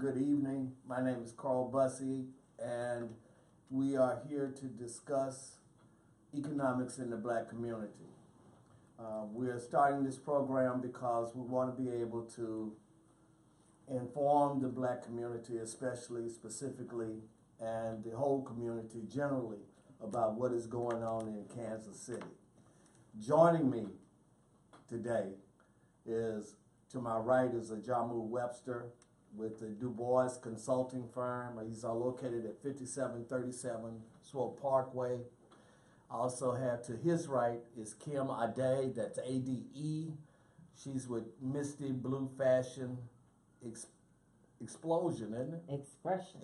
good evening. My name is Carl Bussey, and we are here to discuss economics in the black community. We are starting this program because we want to be able to inform the black community, especially, specifically, and the whole community generally about what is going on in Kansas City. Joining me today is, to my right is Ajamu Webster with the DuBois consulting firm. He's located at 5737 Swope Parkway. I also have to his right is Kim Ade, that's A-D-E. She's with Misty Blue Fashion Explosion, isn't it?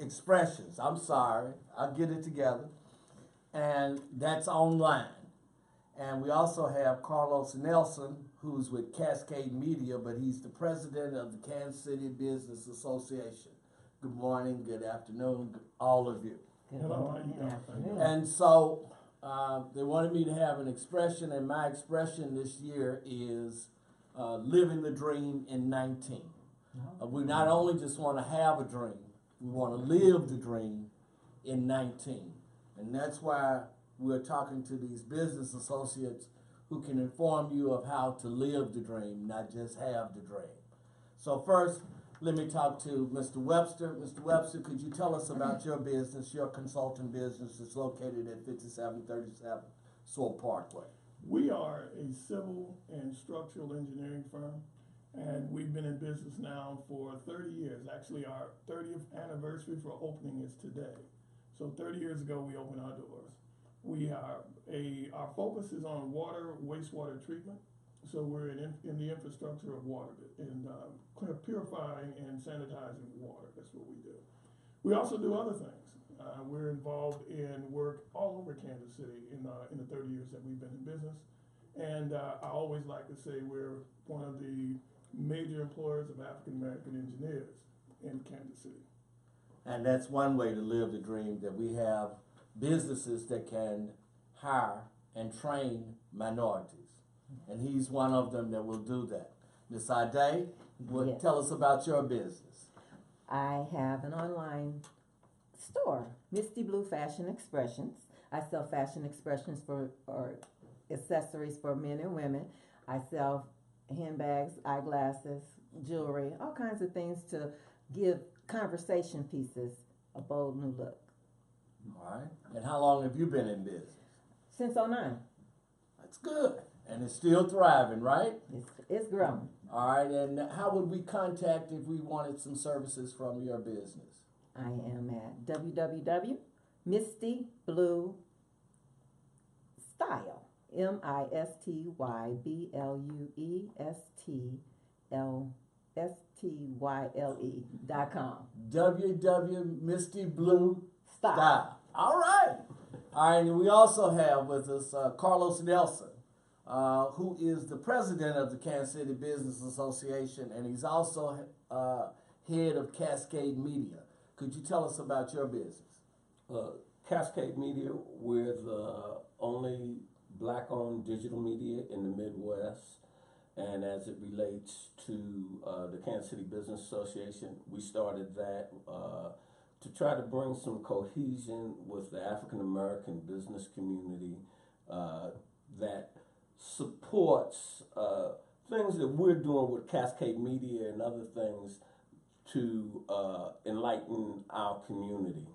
Expressions, I'm sorry. I'll get it together. And that's online. And we also have Carlos Nelson, who's with Cascade Media, but he's the president of the Kansas City Business Association. Good morning, good afternoon, all of you. Good morning, good afternoon. And so they wanted me to have an expression, and my expression this year is living the dream in 19. We not only just want to have a dream, we want to live the dream in 19. And that's why we're talking to these business associates who can inform you of how to live the dream, not just have the dream. So first, let me talk to Mr. Webster. Mr. Webster, could you tell us about your business, your consulting business that's located at 5737 Swope Parkway? We are a civil and structural engineering firm, and we've been in business now for 30 years. Actually, our 30th anniversary for opening is today. So 30 years ago, we opened our doors. Our focus is on water, wastewater treatment. So we're in the infrastructure of water, in purifying and sanitizing water. That's what we do. We also do other things. We're involved in work all over Kansas City in the 30 years that we've been in business. And I always like to say we're one of the major employers of African American engineers in Kansas City. And that's one way to live the dream, that we have businesses that can hire and train minorities. And he's one of them that will do that. Ms. Ade, Yes. Tell us about your business. I have an online store, Misty Blue Fashion Expressions. I sell fashion expressions or accessories for men and women. I sell handbags, eyeglasses, jewelry, all kinds of things to give conversation pieces a bold new look. All right. And how long have you been in business? Since '09. That's good. And it's still thriving, right? It's grown. All right. And how would we contact if we wanted some services from your business? I am at www.mistybluestyle, MISTYBLUESTYLE.com. www.mistybluestyle. All right. All right. And we also have with us Carlos Nelson, who is the president of the Kansas City Business Association, and he's also head of Cascade Media. Could you tell us about your business? Cascade Media, we're the only black-owned digital media in the Midwest. And as it relates to the Kansas City Business Association, we started that to try to bring some cohesion with the African-American business community that supports things that we're doing with Cascade Media and other things to enlighten our community.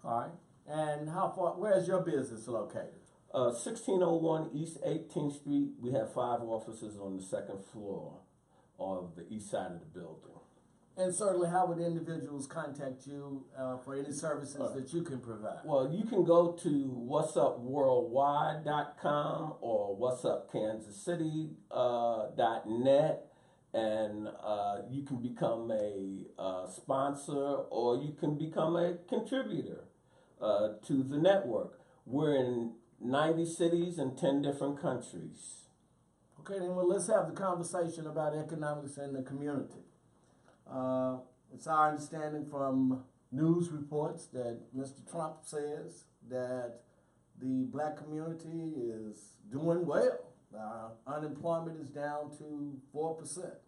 All right. And where's your business located? 1601 East 18th Street. We have 5 offices on the 2nd floor of the east side of the building. And certainly, how would individuals contact you for any services that you can provide? Well, you can go to whatsupworldwide.com or whatsupkansascity.net, and you can become a sponsor or you can become a contributor to the network. We're in 90 cities and 10 different countries. Okay, then let's have the conversation about economics in the community. It's our understanding from news reports that Mr. Trump says that the black community is doing well. Unemployment is down to 4%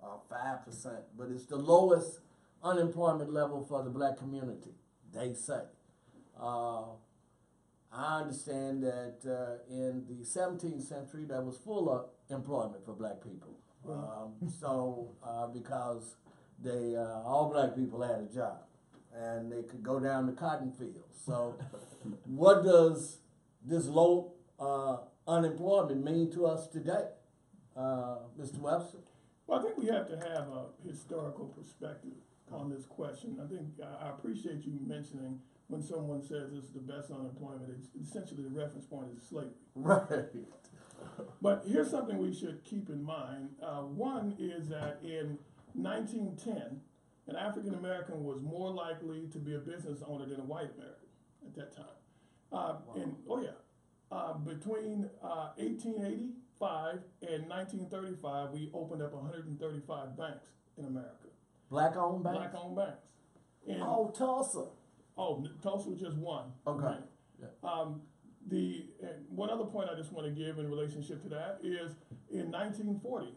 or 5%, but it's the lowest unemployment level for the black community, they say. I understand that in the 17th century there was full of employment for black people. Because all black people had a job and they could go down the cotton fields. So what does this low unemployment mean to us today, Mr. Webster? Well, I think we have to have a historical perspective on this question. I think I appreciate you mentioning when someone says it's the best unemployment, it's essentially the reference point is slavery. Right. But here's something we should keep in mind. One is that in 1910, an African American was more likely to be a business owner than a white American at that time. Between 1885 and 1935, we opened up 135 banks in America. Black-owned banks? Black-owned banks. Tulsa. Tulsa was just one. Okay. Right? Yeah. One other point I just want to give in relationship to that is in 1940,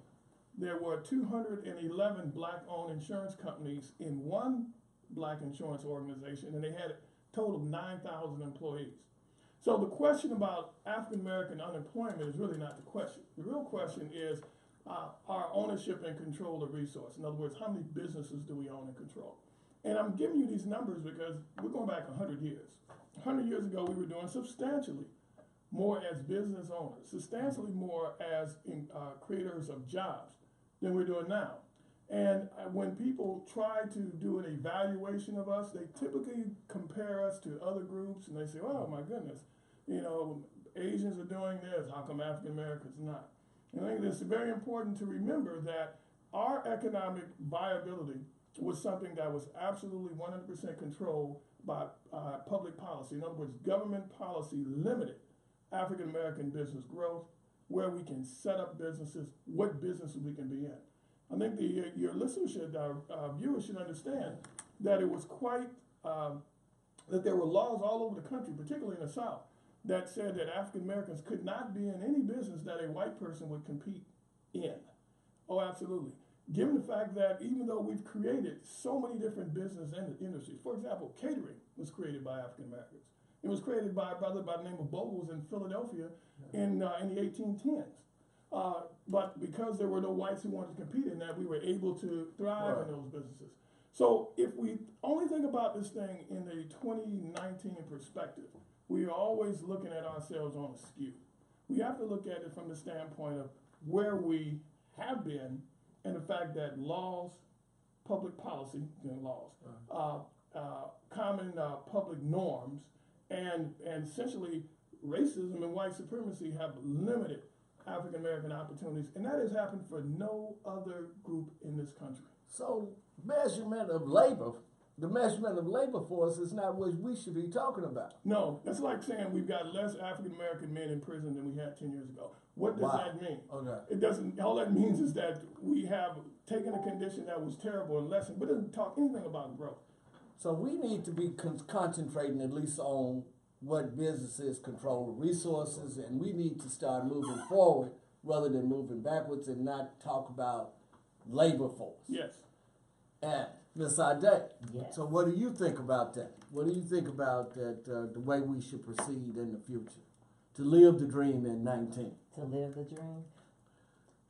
there were 211 black-owned insurance companies in one black insurance organization, and they had a total of 9,000 employees. So the question about African-American unemployment is really not the question. The real question is our ownership and control of resource. In other words, how many businesses do we own and control? And I'm giving you these numbers because we're going back 100 years. 100 years ago, we were doing substantially more as business owners, substantially more as creators of jobs than we're doing now. And when people try to do an evaluation of us, they typically compare us to other groups, and they say, oh, my goodness, Asians are doing this, how come African Americans not? And I think it's very important to remember that our economic viability was something that was absolutely 100% controlled by public policy. In other words, government policy limited African American business growth, where we can set up businesses, what businesses we can be in. I think your listeners our viewers should understand that it was quite, that there were laws all over the country, particularly in the South, that said that African Americans could not be in any business that a white person would compete in. Oh, absolutely. Given the fact that even though we've created so many different business industries, for example, catering was created by African Americans. It was created by a brother by the name of Bogles in Philadelphia in the 1810s. But because there were no whites who wanted to compete in that, we were able to thrive in those businesses. So if we only think about this thing in the 2019 perspective, we are always looking at ourselves on a skew. We have to look at it from the standpoint of where we have been and the fact that laws, public policy, common public norms, and essentially racism and white supremacy have limited African American opportunities, and that has happened for no other group in this country. So measurement of labor, the measurement of labor force is not what we should be talking about. No, that's like saying we've got less African American men in prison than we had 10 years ago. What does that mean? Okay. It doesn't. All that means is that we have taken a condition that was terrible and lessened, but it doesn't talk anything about growth. So we need to be concentrating at least on what businesses control the resources, and we need to start moving forward rather than moving backwards and not talk about labor force. Yes. And Ms. Ade, Yes. so what do you think about that? What do you think about that, the way we should proceed in the future to live the dream in 19? To live the dream?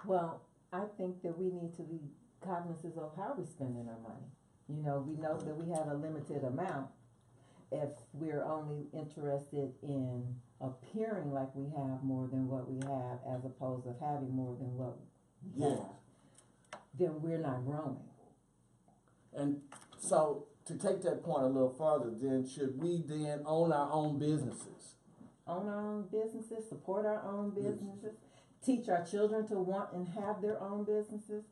Well, I think that we need to be cognizant of how we're spending our money. We know that we have a limited amount. If we're only interested in appearing like we have more than what we have, as opposed to having more than what we have, then we're not growing. And so, to take that point a little further, then should we then own our own businesses? Own our own businesses, support our own businesses, teach our children to want and have their own businesses.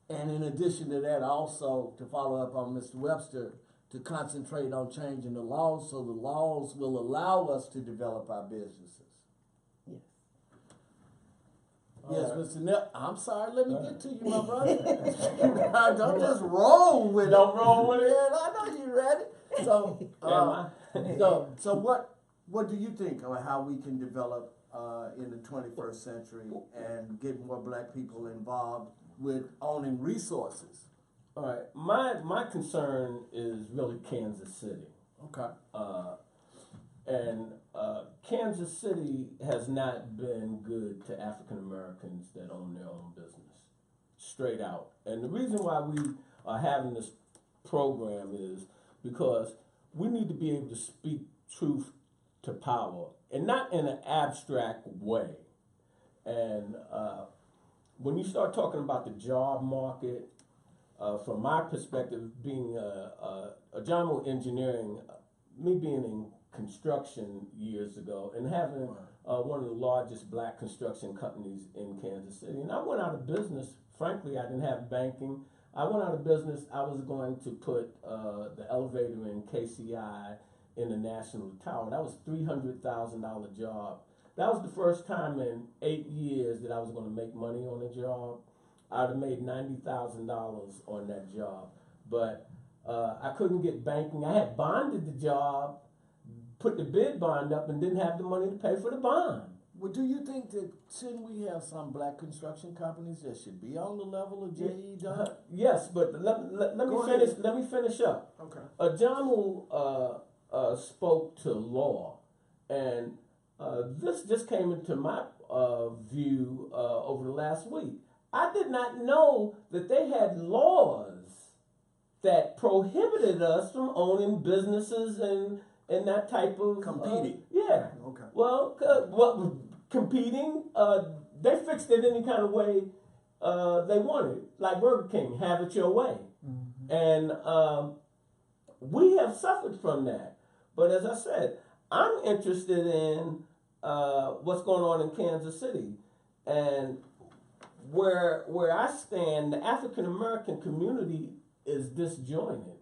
And in addition to that, also, to follow up on Mr. Webster, to concentrate on changing the laws so the laws will allow us to develop our businesses. Yes. Yes, Mr. Nell, I'm sorry, let me get to you, my brother. Don't just roll with it. Don't roll with it. I know you ready. So what do you think of how we can develop in the 21st century and get more black people involved with owning resources? All right, my concern is really Kansas City. Okay. And Kansas City has not been good to African Americans that own their own business, straight out. And the reason why we are having this program is because we need to be able to speak truth to power, and not in an abstract way. And when you start talking about the job market, from my perspective, being Ajamu engineering, me being in construction years ago and having one of the largest black construction companies in Kansas City. And I went out of business. Frankly, I didn't have banking. I went out of business. I was going to put the elevator in KCBA in the National Tower. That was $300,000 job. That was the first time in 8 years that I was going to make money on a job. I'd have made $90,000 on that job. But I couldn't get banking. I had bonded the job, put the bid bond up, and didn't have the money to pay for the bond. Well, do you think that shouldn't we have some black construction companies that should be on the level of J.E. Dunn? Yes, but let me finish. Ahead. Let me finish up. Okay. Ajamu spoke to law, and this just came into my view over the last week. I did not know that they had laws that prohibited us from owning businesses and that type of Competing. Yeah. Okay. Well, competing. They fixed it any kind of way they wanted, like Burger King, have it your way, and we have suffered from that. But as I said, I'm interested in what's going on in Kansas City, and where I stand, the African American community is disjointed.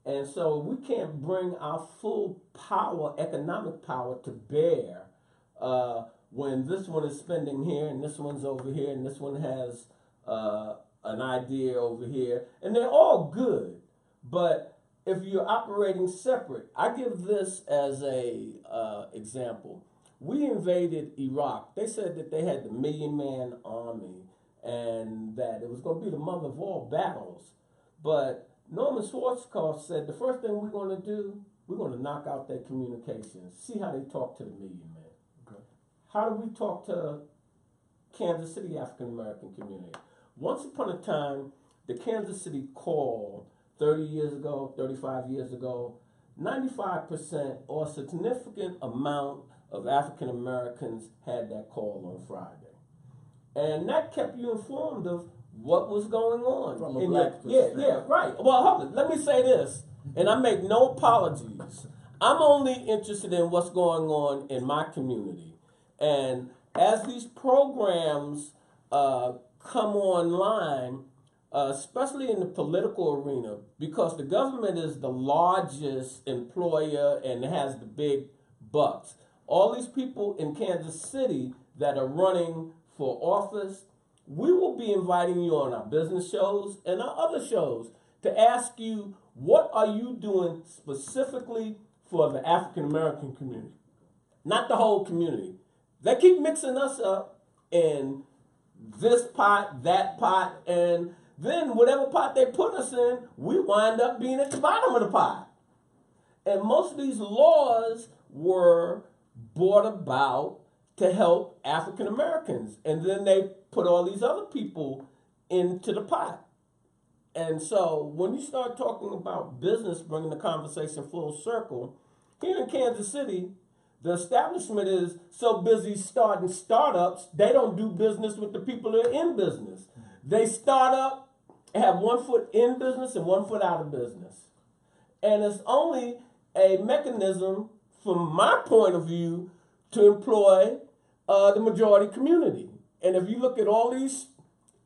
And so we can't bring our full power, economic power, to bear when this one is spending here and this one's over here and this one has an idea over here. And they're all good. But if you're operating separate, I give this as a example. We invaded Iraq. They said that they had the 1 million man army and that it was going to be the mother of all battles. But Norman Schwarzkopf said the first thing we're going to do, we're going to knock out their communications, see how they talk to the 1 million men. Okay. How do we talk to Kansas City African American community? Once upon a time, the Kansas City Call, 30 years ago, 35 years ago, 95% or a significant amount of African Americans had that call on Friday. And that kept you informed of what was going on. From a black perspective. Yeah, right. Well, hold on. Let me say this, and I make no apologies. I'm only interested in what's going on in my community. And as these programs come online, especially in the political arena, because the government is the largest employer and has the big bucks. All these people in Kansas City that are running for office, we will be inviting you on our business shows and our other shows to ask you, what are you doing specifically for the African American community? Not the whole community. They keep mixing us up in this pot, that pot, and then whatever pot they put us in, we wind up being at the bottom of the pot. And most of these laws were brought about to help African Americans. And then they put all these other people into the pot. And so when you start talking about business, bringing the conversation full circle, here in Kansas City, the establishment is so busy starting startups, they don't do business with the people that are in business. They start up, have 1 foot in business and 1 foot out of business. And it's only a mechanism, from my point of view, to employ the majority community. And if you look at all these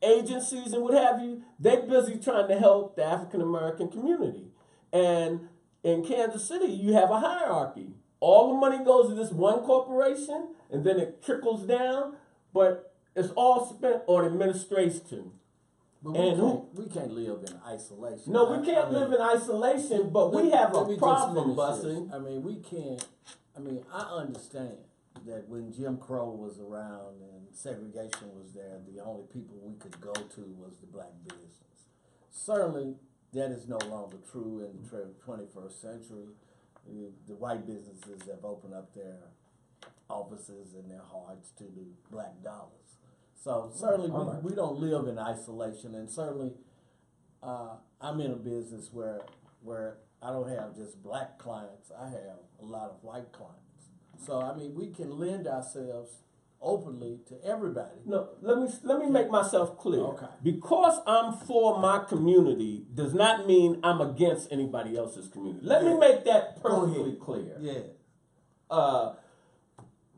agencies and what have you, they're busy trying to help the African American community. And in Kansas City, you have a hierarchy. All the money goes to this one corporation, and then it trickles down, but it's all spent on administration. But we can't live in isolation. No, we can't live in isolation, but we have a problem, Bussey. I mean, we can't. I mean, I understand that when Jim Crow was around and segregation was there, the only people we could go to was the black business. certainly that is no longer true in the 21st century. The white businesses have opened up their offices and their hearts to the black dollars. So certainly we don't live in isolation, and certainly I'm in a business where I don't have just black clients, I have a lot of white clients. So I mean, we can lend ourselves openly to everybody. No, let me make myself clear. Okay. Because I'm for my community does not mean I'm against anybody else's community. Let me make that perfectly clear. Yeah.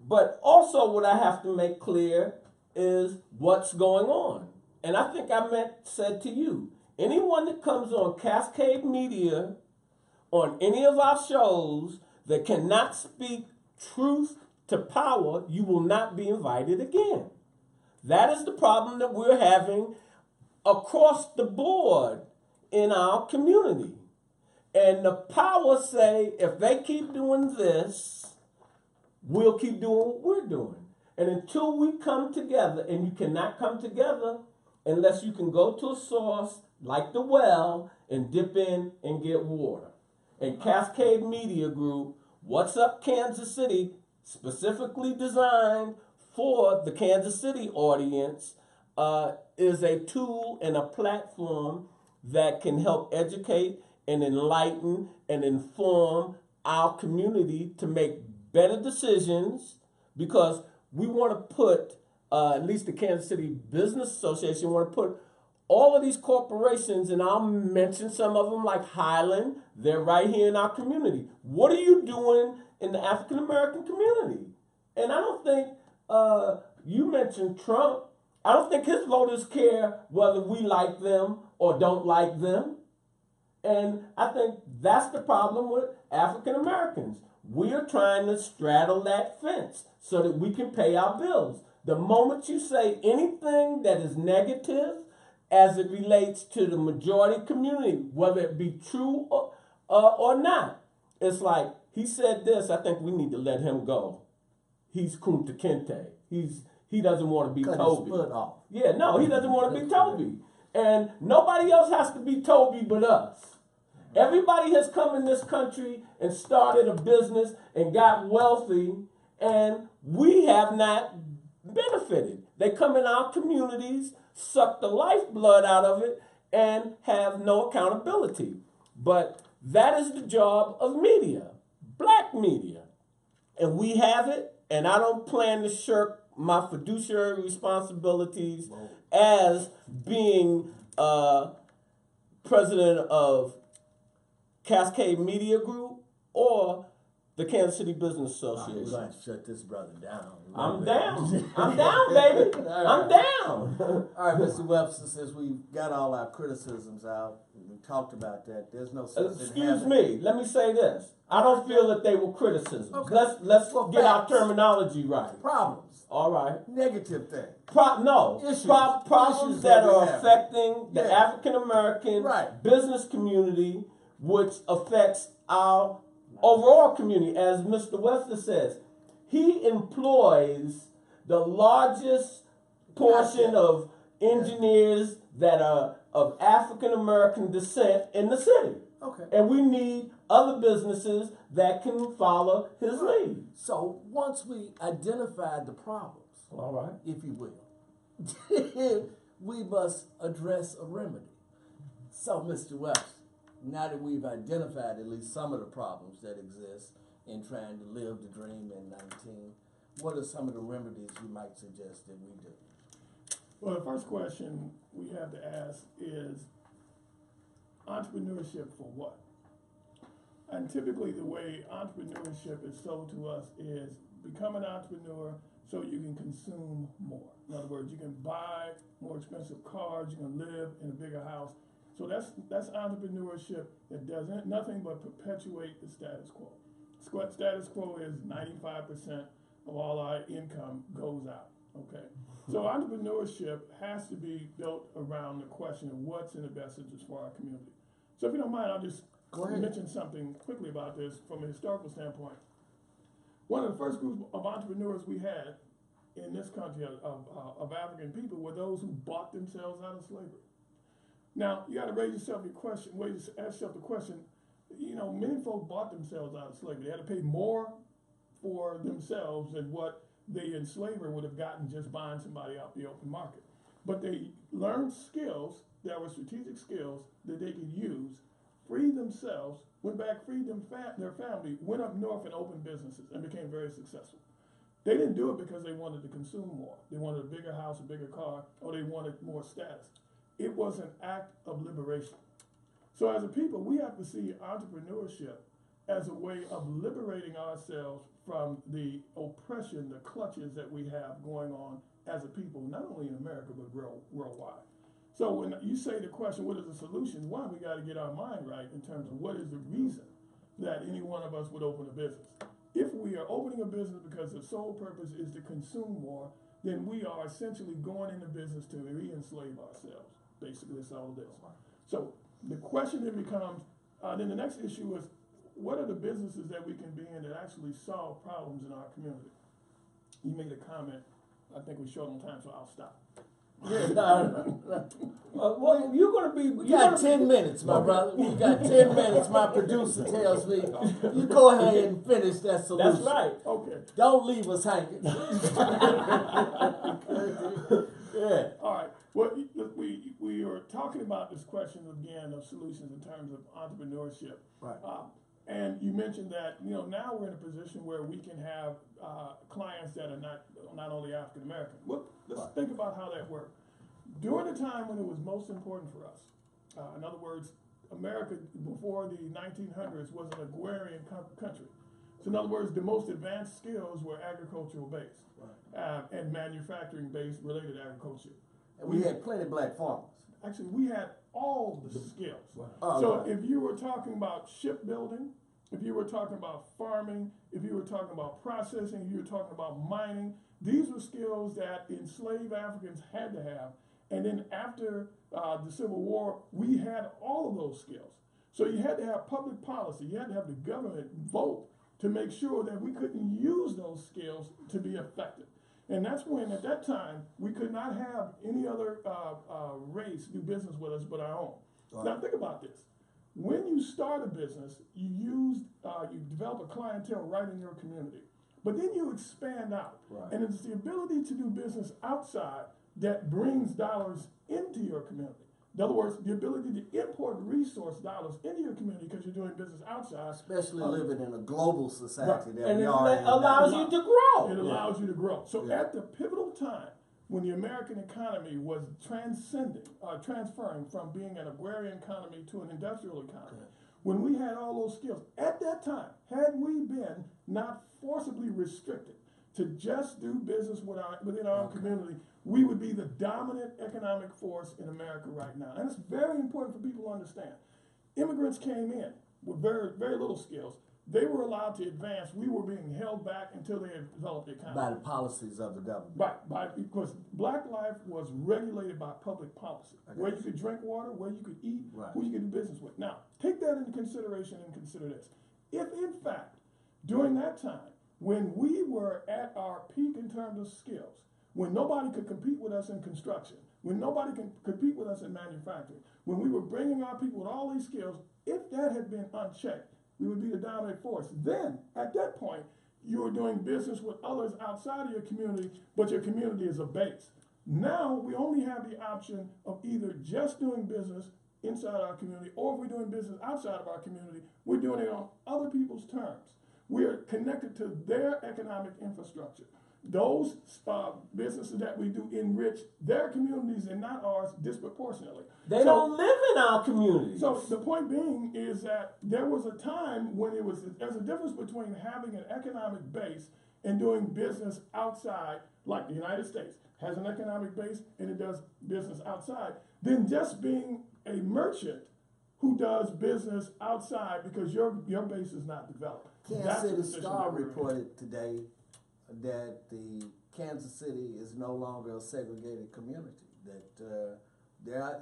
But also what I have to make clear is what's going on. And I think I said to you, anyone that comes on Cascade Media, on any of our shows that cannot speak truth to power, you will not be invited again. That is the problem that we're having across the board in our community. And the power say, if they keep doing this, we'll keep doing what we're doing. And until we come together, and you cannot come together unless you can go to a source like the well and dip in and get water. And Cascade Media Group, What's Up Kansas City, specifically designed for the Kansas City audience, is a tool and a platform that can help educate and enlighten and inform our community to make better decisions, because we want to put, at least the Kansas City Business Association want to put all of these corporations, and I'll mention some of them like Highland, they're right here in our community. What are you doing in the African American community? And I don't think, you mentioned Trump, I don't think his voters care whether we like them or don't like them. And I think that's the problem with African Americans. We are trying to straddle that fence so that we can pay our bills. The moment you say anything that is negative as it relates to the majority community, whether it be true or not, it's like, he said this, I think we need to let him go. He's Kunta Kinte. He doesn't want to be Cut Toby. his foot off. Yeah, no, he doesn't want to be Toby. And nobody else has to be Toby but us. Everybody has come in this country and started a business and got wealthy, and we have not benefited. They come in our communities, suck the lifeblood out of it, and have no accountability. But that is the job of media, black media. And we have it, and I don't plan to shirk my fiduciary responsibilities as being president of Cascade Media Group or the Kansas City Business Association. We're going to shut this brother down. I'm down. I'm down, baby. I'm down. All right, Mr. Webster, since we got all our criticisms out, we talked about that, there's no sense in Excuse having... me, let me say this. I don't feel that they were criticisms. Okay. Let's Well, get our facts. terminology right. Problems. All right. Negative thing. Issues Issues that that we are have. affecting the Yeah. African American Right. business community, which affects our overall community. As Mr. Webster says, he employs the largest portion of engineers that are of African American descent in the city. Okay. And we need other businesses that can follow his lead. So once we identified the problems, All right. if you will, we must address a remedy. So, Mr. Webster, now that we've identified at least some of the problems that exist in trying to live the dream in 19, what are some of the remedies you might suggest that we do? Well, the first question we have to ask is entrepreneurship for what? And typically the way entrepreneurship is sold to us is become an entrepreneur so you can consume more. In other words, you can buy more expensive cars, you can live in a bigger house. So that's entrepreneurship that does nothing but perpetuate the status quo. Status quo is 95% of all our income goes out, okay? So entrepreneurship has to be built around the question of what's in the best interest for our community. So if you don't mind, I'll just mention something quickly about this from a historical standpoint. One of the first groups of entrepreneurs we had in this country of African people were those who bought themselves out of slavery. Now, you got to ask yourself the question, you know, many folks bought themselves out of slavery. They had to pay more for themselves than what the enslaver would have gotten just buying somebody out the open market. But they learned skills that were strategic skills that they could use, freed themselves, went back, freed their family, went up north and opened businesses and became very successful. They didn't do it because they wanted to consume more. They wanted a bigger house, a bigger car, or they wanted more status. It was an act of liberation. So as a people, we have to see entrepreneurship as a way of liberating ourselves from the oppression, the clutches that we have going on as a people, not only in America, but worldwide. So when you say the question, what is the solution? One, we got to get our mind right in terms of what is the reason that any one of us would open a business. If we are opening a business because the sole purpose is to consume more, then we are essentially going into business to re-enslave ourselves. Basically, that's all it is. So the question then becomes, then the next issue is, what are the businesses that we can be in that actually solve problems in our community? You made a comment. I think we're short on time, so I'll stop. Yeah, no. Well, you're gonna be. We got 10 minutes, my brother. We got 10 minutes. My producer tells me, you go ahead and finish that solution. That's right. Okay. Don't leave us hanging. Yeah. All right. Well, we are talking about this question again of solutions in terms of entrepreneurship. Right. And you mentioned that, you know, now we're in a position where we can have clients that are not only African American. Well, let's think about how that worked. During the time when it was most important for us, in other words, America before the 1900s was an agrarian country. So in other words, the most advanced skills were agricultural based, and manufacturing based related to agriculture. And we had plenty of black farmers. Actually, we had all the skills. Oh, So right. if you were talking about shipbuilding, if you were talking about farming, if you were talking about processing, if you were talking about mining, these were skills that enslaved Africans had to have. And then after the Civil War, we had all of those skills. So you had to have public policy. You had to have the government vote to make sure that we couldn't use those skills to be effective. And that's when, at that time, we could not have any other race do business with us but our own. Right. Now think about this. When you start a business, you develop a clientele right in your community. But then you expand out. Right. And it's the ability to do business outside that brings dollars into your community. In other words, the ability to import resource dollars into your community because you're doing business outside. Especially living in a global society that And we it are in. allows you to grow. It allows you to grow. So Yeah. at the pivotal time when the American economy was transferring from being an agrarian economy to an industrial economy, when we had all those skills, at that time, had we been not forcibly restricted to just do business within our own community, we would be the dominant economic force in America right now. And it's very important for people to understand. Immigrants came in with very, very little skills. They were allowed to advance. We were being held back until they had developed the economy. By the policies of the government. Because black life was regulated by public policy. Where you could drink water, where you could eat, who you could do business with. Now, take that into consideration and consider this. If in fact, during that time, when we were at our peak in terms of skills, when nobody could compete with us in construction, when nobody could compete with us in manufacturing, when we were bringing our people with all these skills, if that had been unchecked, we would be the dominant force. Then, at that point, you were doing business with others outside of your community, but your community is a base. Now, we only have the option of either just doing business inside our community, or if we're doing business outside of our community, we're doing it on other people's terms. We're connected to their economic infrastructure. Those businesses that we do enrich their communities and not ours disproportionately. They don't live in our communities. So the point being is that there was a time when there's a difference between having an economic base and doing business outside, like the United States has an economic base and it does business outside, than just being a merchant who does business outside because your base is not developed. Kansas City Star reported today that the Kansas City is no longer a segregated community, that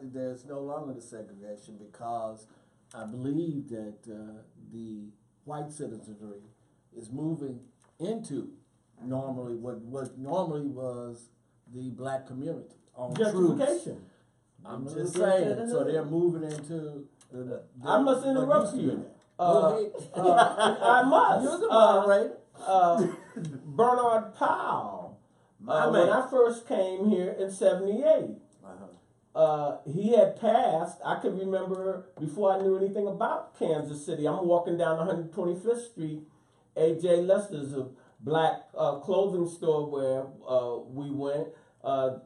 there's no longer the segregation because I believe that the white citizenry is moving into what normally was the black community on truths. Gentrification. I'm Move just into saying, the so hood. they're moving into the I must what interrupt used to be you. there. Go ahead. I must. You're the moderator. Bernard Powell. My When man. I first came here in '78, he had passed. I could remember before I knew anything about Kansas City. I'm walking down 125th Street. A.J. Lester's a black clothing store where we went.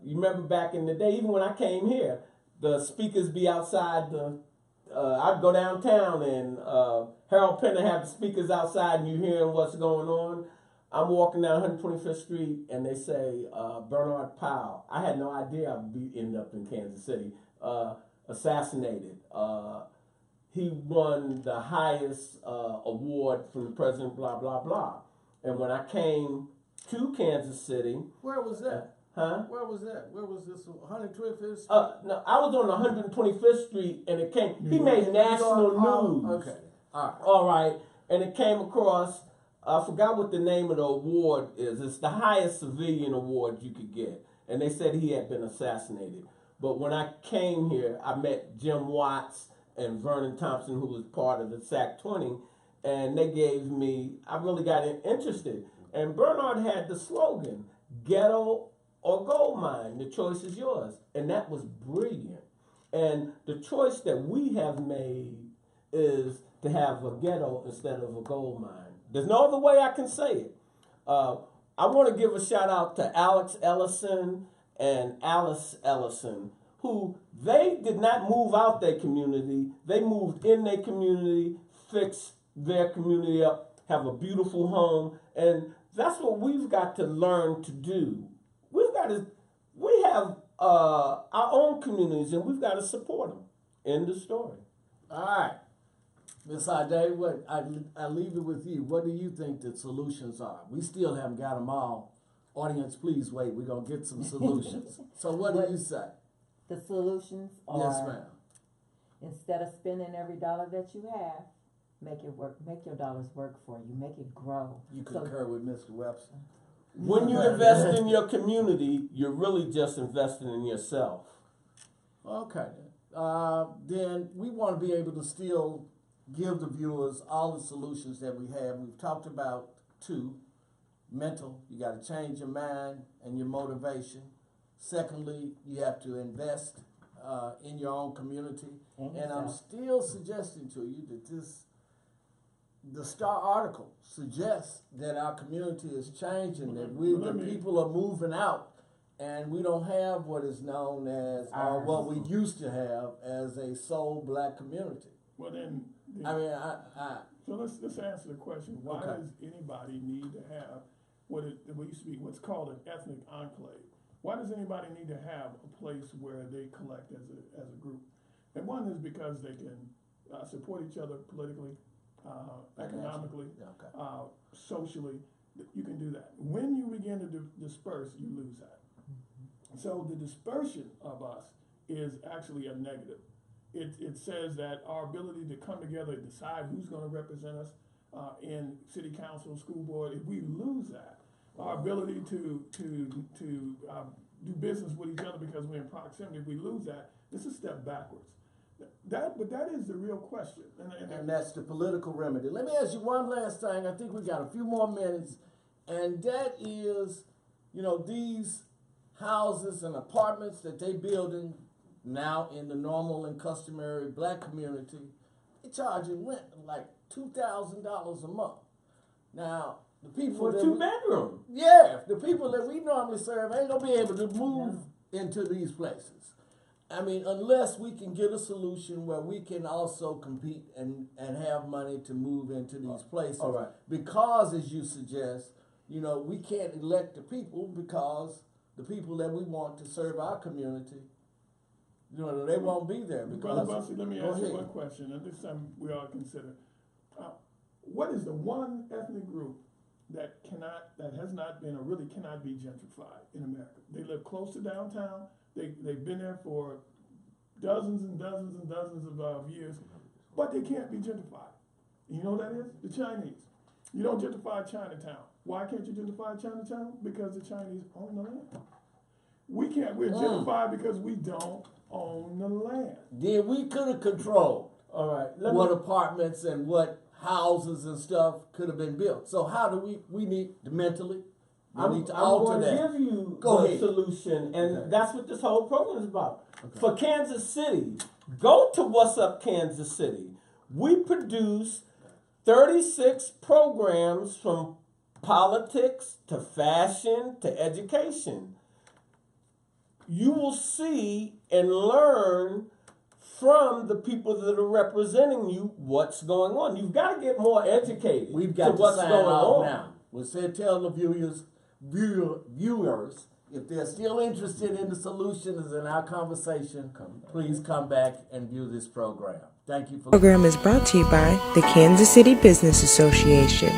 You remember back in the day, even when I came here, the speakers be outside the. I'd go downtown and Harold Penner had the speakers outside, and you hearing what's going on. I'm walking down 125th Street, and they say Bernard Powell. I had no idea I'd be end up in Kansas City. Assassinated. He won the highest award from the president. Blah blah blah. And when I came to Kansas City, Where was that? huh? Where was that? Where was this? 125th? No, I was on 125th Street, and it came. He made national news. Okay. All right. All right, and it came across. I forgot what the name of the award is. It's the highest civilian award you could get, and they said he had been assassinated. But when I came here, I met Jim Watts and Vernon Thompson, who was part of the SAC 20, and they gave me. I really got interested. And Bernard had the slogan, "Ghetto or gold mine, the choice is yours." And that was brilliant. And the choice that we have made is to have a ghetto instead of a gold mine. There's no other way I can say it. I want to give a shout out to Alex Ellison and Alice Ellison, who they did not move out their community. They moved in their community, fixed their community up, have a beautiful home. And that's what we've got to learn to do. We have our own communities, and we've got to support them. End of story. All right. Ms. Ade, what I leave it with you. What do you think the solutions are? We still haven't got them all. Audience, please wait. We're going to get some solutions. So what do you say? The solutions are, Yes, ma'am. instead of spending every dollar that you have, make it work. Make your dollars work for you. Make it grow. You So- concur with Mr. Webster? When you invest in your community, you're really just investing in yourself. Okay. Then we want to be able to still give the viewers all the solutions that we have. We've talked about two. Mental, you got to change your mind and your motivation. Secondly, you have to invest in your own community. And I'm still suggesting to you that the Star article suggests that our community is changing, that the people are moving out, and we don't have what is known as, or what we used to have as a sole black community. Well then, I mean, so let's answer the question. Why Okay. does anybody need to have what used to be what's called an ethnic enclave? Why does anybody need to have a place where they collect as a group? And one is because they can support each other politically, economically, okay. socially. You can do that. When you begin to disperse, you lose that. So the dispersion of us is actually a negative. It says that our ability to come together and decide who's going to represent us in city council, school board, if we lose that, our ability to do business with each other because we're in proximity, if we lose that, it's a step backwards. But that is the real question. And that's the political remedy. Let me ask you one last thing. I think we got a few more minutes. And that is, these houses and apartments that they building now in the normal and customary black community, they charging rent like $2,000 a month. Now, the people For a two-bedroom. Yeah, the people that we normally serve ain't gonna be able to move into these places. I mean, unless we can get a solution where we can also compete and have money to move into these places. All right. Because, as you suggest, we can't elect the people because the people that we want to serve our community, they won't be there. Brother Because, Bussey, let me ask you one question, and this time we all consider. What is the one ethnic group that has not been or really cannot be gentrified in America? They live close to downtown. They've been there for dozens and dozens and dozens of years, but they can't be gentrified. You know what that is? The Chinese. You don't gentrify Chinatown. Why can't you gentrify Chinatown? Because the Chinese own the land. We can't. We're gentrified because we don't own the land. Then we could have controlled All right, what apartments and what houses and stuff could have been built. So how do we need to mentally? We I'm need to alter going to that. give you Go the ahead. solution, and Okay. that's what this whole program is about. Okay. For Kansas City, go to What's Up Kansas City. We produce 36 programs from politics to fashion to education. You will see and learn from the people that are representing you what's going on. You've got to get more educated. We've got to what's sign going off on now. We'll say tell the viewers if they're still interested in the solutions in our conversation, please come back and view this program. Thank you for Program is brought to you by the Kansas City Business Association.